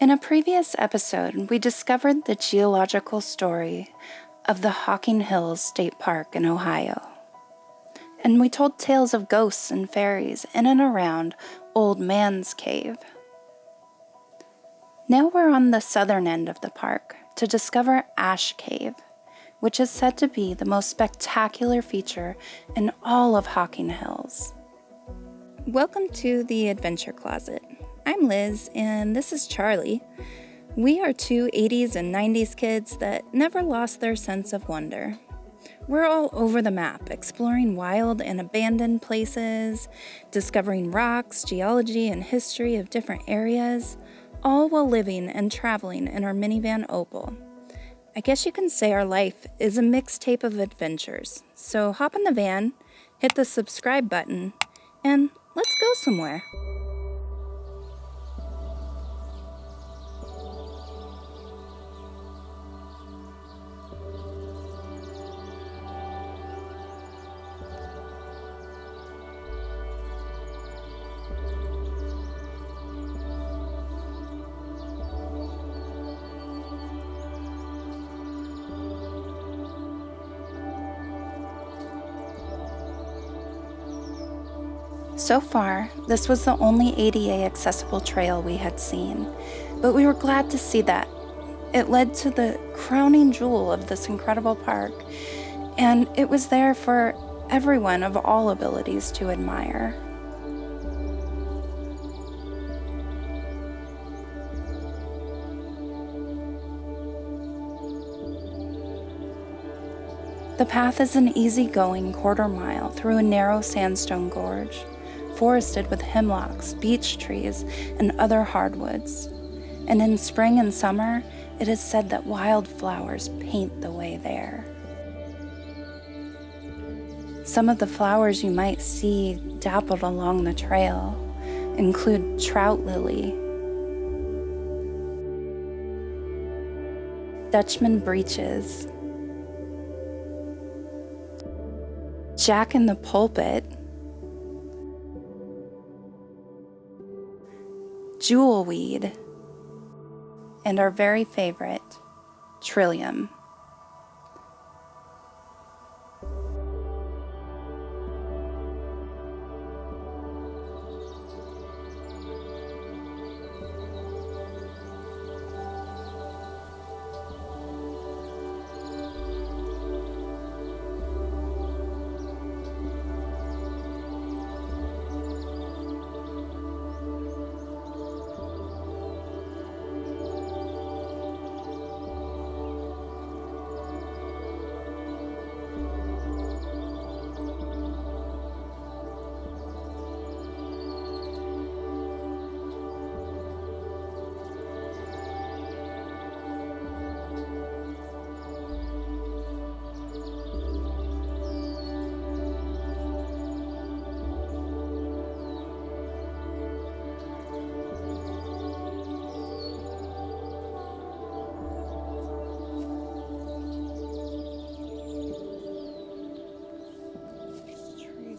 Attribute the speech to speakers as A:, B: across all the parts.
A: In a previous episode, we discovered the geological story of the Hocking Hills State Park in Ohio. And we told tales of ghosts and fairies in and around Old Man's Cave. Now we're on the southern end of the park to discover Ash Cave, which is said to be the most spectacular feature in all of Hocking Hills. Welcome to the Adventure Closet. I'm Liz, and this is Charlie. We are two 80s and 90s kids that never lost their sense of wonder. We're all over the map, exploring wild and abandoned places, discovering rocks, geology, and history of different areas, all while living and traveling in our minivan Opal. I guess you can say our life is a mixtape of adventures. So hop in the van, hit the subscribe button, and let's go somewhere. So far, this was the only ADA accessible trail we had seen, but we were glad to see that. It led to the crowning jewel of this incredible park, and it was there for everyone of all abilities to admire. The path is an easy-going quarter-mile through a narrow sandstone gorge, forested with hemlocks, beech trees, and other hardwoods. And in spring and summer, it is said that wildflowers paint the way there. Some of the flowers you might see dappled along the trail include trout lily, Dutchman breeches, Jack in the Pulpit, jewelweed, and our very favorite, trillium.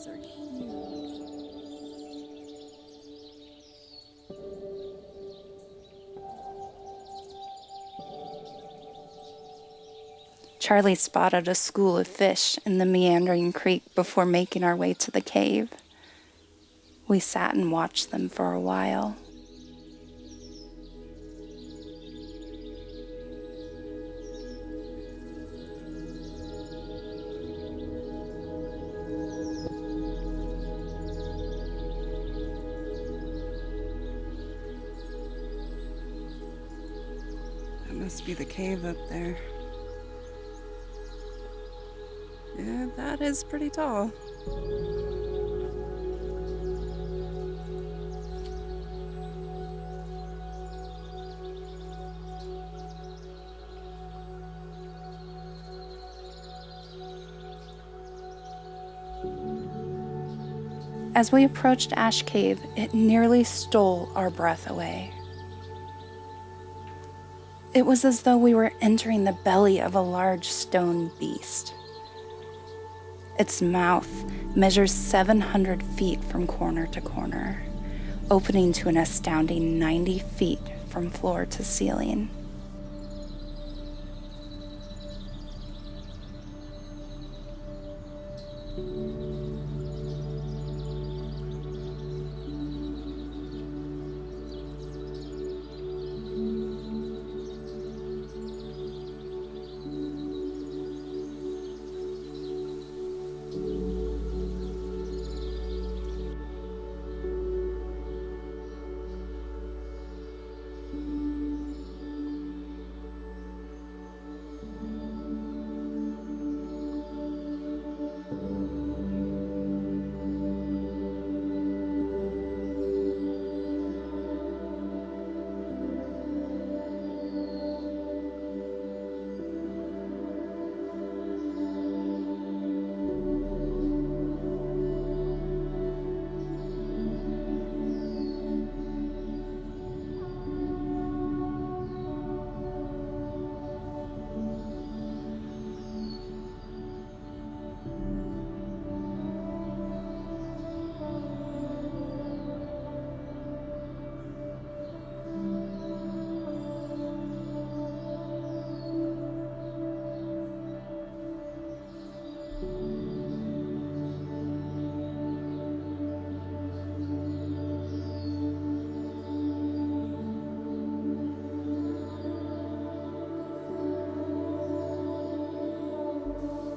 A: Are huge. Charlie spotted a school of fish in the meandering creek before making our way to the cave. We sat and watched them for a while. Must be the cave up there. Yeah, that is pretty tall. As we approached Ash Cave, it nearly stole our breath away. It was as though we were entering the belly of a large stone beast. Its mouth measures 700 feet from corner to corner, opening to an astounding 90 feet from floor to ceiling.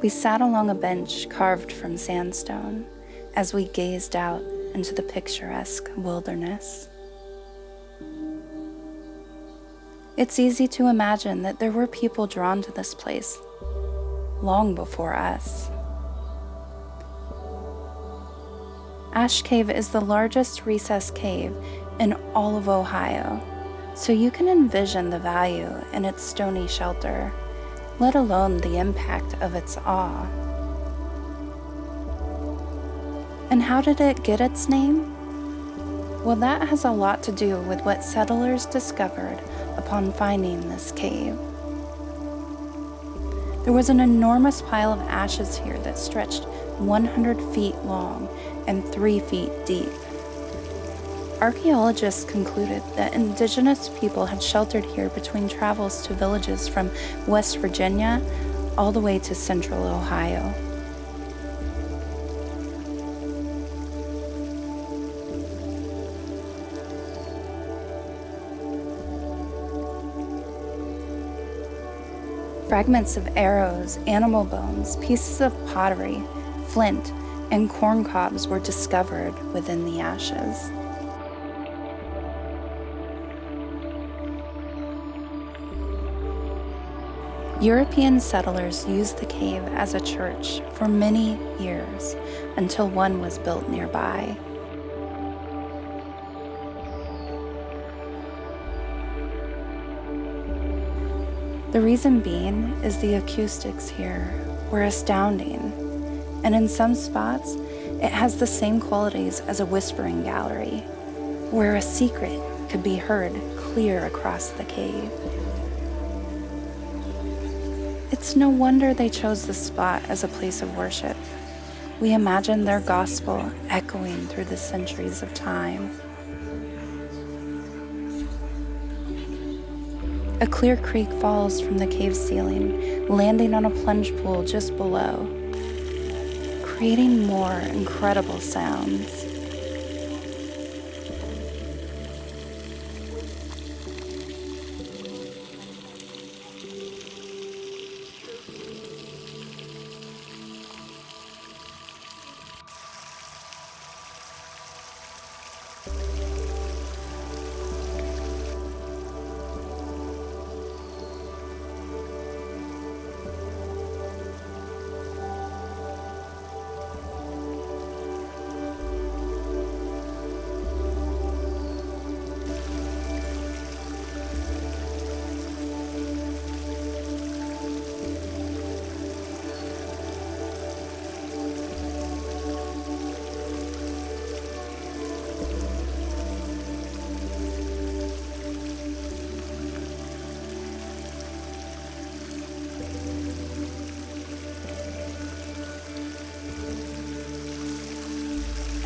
A: We sat along a bench carved from sandstone as we gazed out into the picturesque wilderness. It's easy to imagine that there were people drawn to this place long before us. Ash Cave is the largest recessed cave in all of Ohio, so you can envision the value in its stony shelter, let alone the impact of its awe. And how did it get its name? Well, that has a lot to do with what settlers discovered upon finding this cave. There was an enormous pile of ashes here that stretched 100 feet long and 3 feet deep. Archaeologists concluded that indigenous people had sheltered here between travels to villages from West Virginia all the way to central Ohio. Fragments of arrows, animal bones, pieces of pottery, flint, and corn cobs were discovered within the ashes. European settlers used the cave as a church for many years until one was built nearby. The reason being is the acoustics here were astounding, and in some spots it has the same qualities as a whispering gallery, where a secret could be heard clear across the cave. It's no wonder they chose this spot as a place of worship. We imagine their gospel echoing through the centuries of time. A clear creek falls from the cave ceiling, landing on a plunge pool just below, creating more incredible sounds.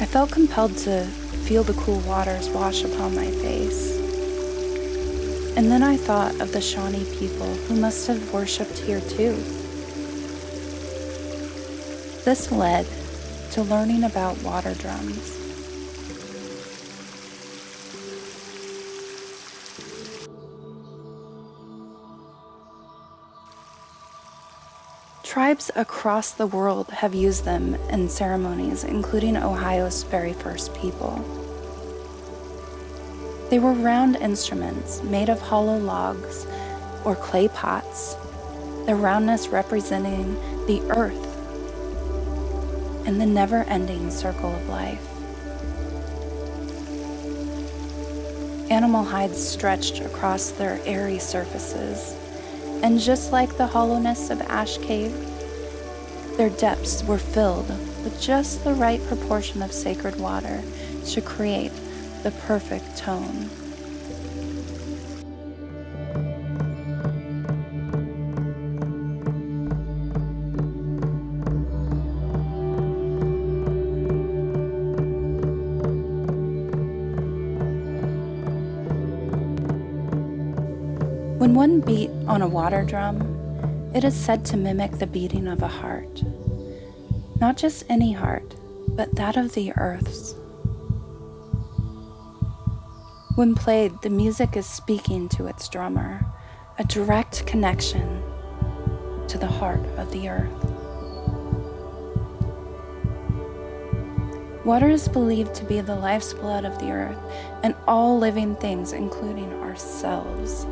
A: I felt compelled to feel the cool waters wash upon my face. And then I thought of the Shawnee people who must have worshipped here too. This led to learning about water drums. Tribes across the world have used them in ceremonies, including Ohio's very first people. They were round instruments made of hollow logs or clay pots, their roundness representing the earth and the never-ending circle of life. Animal hides stretched across their airy surfaces, and just like the hollowness of Ash Cave, their depths were filled with just the right proportion of sacred water to create the perfect tone. When one beat on a water drum, it is said to mimic the beating of a heart. Not just any heart, but that of the earth's. When played, the music is speaking to its drummer, a direct connection to the heart of the earth. Water is believed to be the life's blood of the earth and all living things, including ourselves.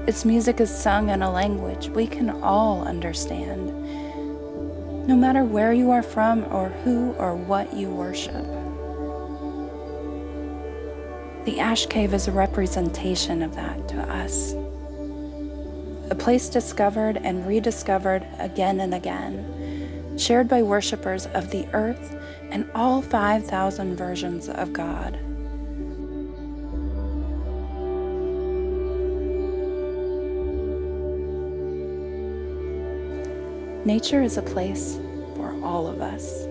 A: Its music is sung in a language we can all understand, no matter where you are from or who or what you worship. The Ash Cave is a representation of that to us. A place discovered and rediscovered again and again, shared by worshipers of the earth and all 5,000 versions of God. Nature is a place for all of us.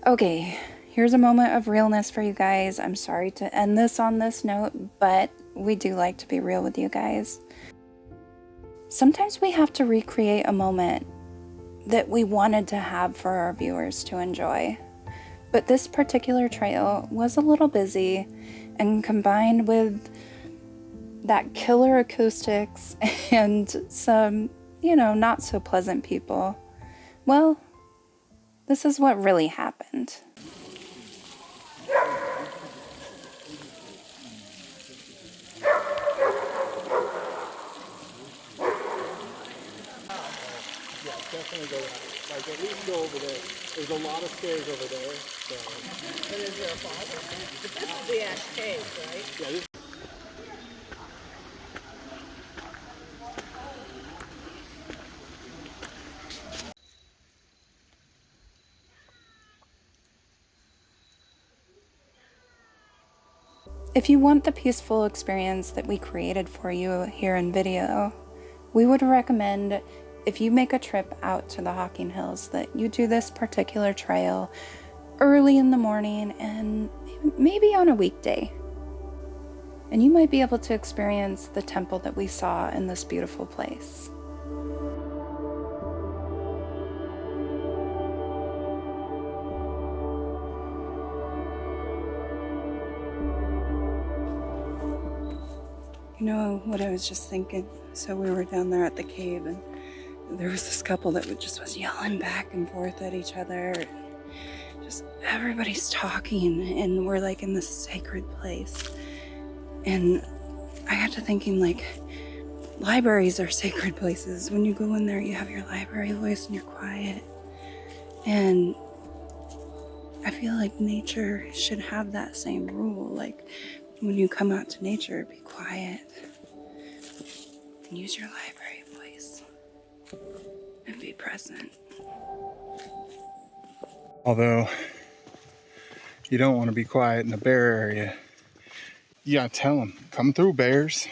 A: Okay, here's a moment of realness for you guys. I'm sorry to end this on this note, but we do like to be real with you guys. Sometimes we have to recreate a moment that we wanted to have for our viewers to enjoy. But this particular trail was a little busy, and combined with that killer acoustics and some, not so pleasant people, well, this is what really happened.
B: Definitely go out. Like at least go over there. There's a lot of stairs over there. So.
C: But is there a fall? But this is the Ash Cave, right?
B: Yeah, this.
A: If you want the peaceful experience that we created for you here in video, we would recommend, if you make a trip out to the Hocking Hills, that you do this particular trail early in the morning and maybe on a weekday. And you might be able to experience the temple that we saw in this beautiful place. You know what I was just thinking? So we were down there at the cave, and there was this couple that was yelling back and forth at each other. Just everybody's talking, and we're like in this sacred place. And I got to thinking, like, libraries are sacred places. When you go in there, you have your library voice and you're quiet. And I feel like nature should have that same rule. Like, when you come out to nature, be quiet and use your library voice and be present.
B: Although You don't want to be quiet in the bear area. You gotta tell them, come through, bears.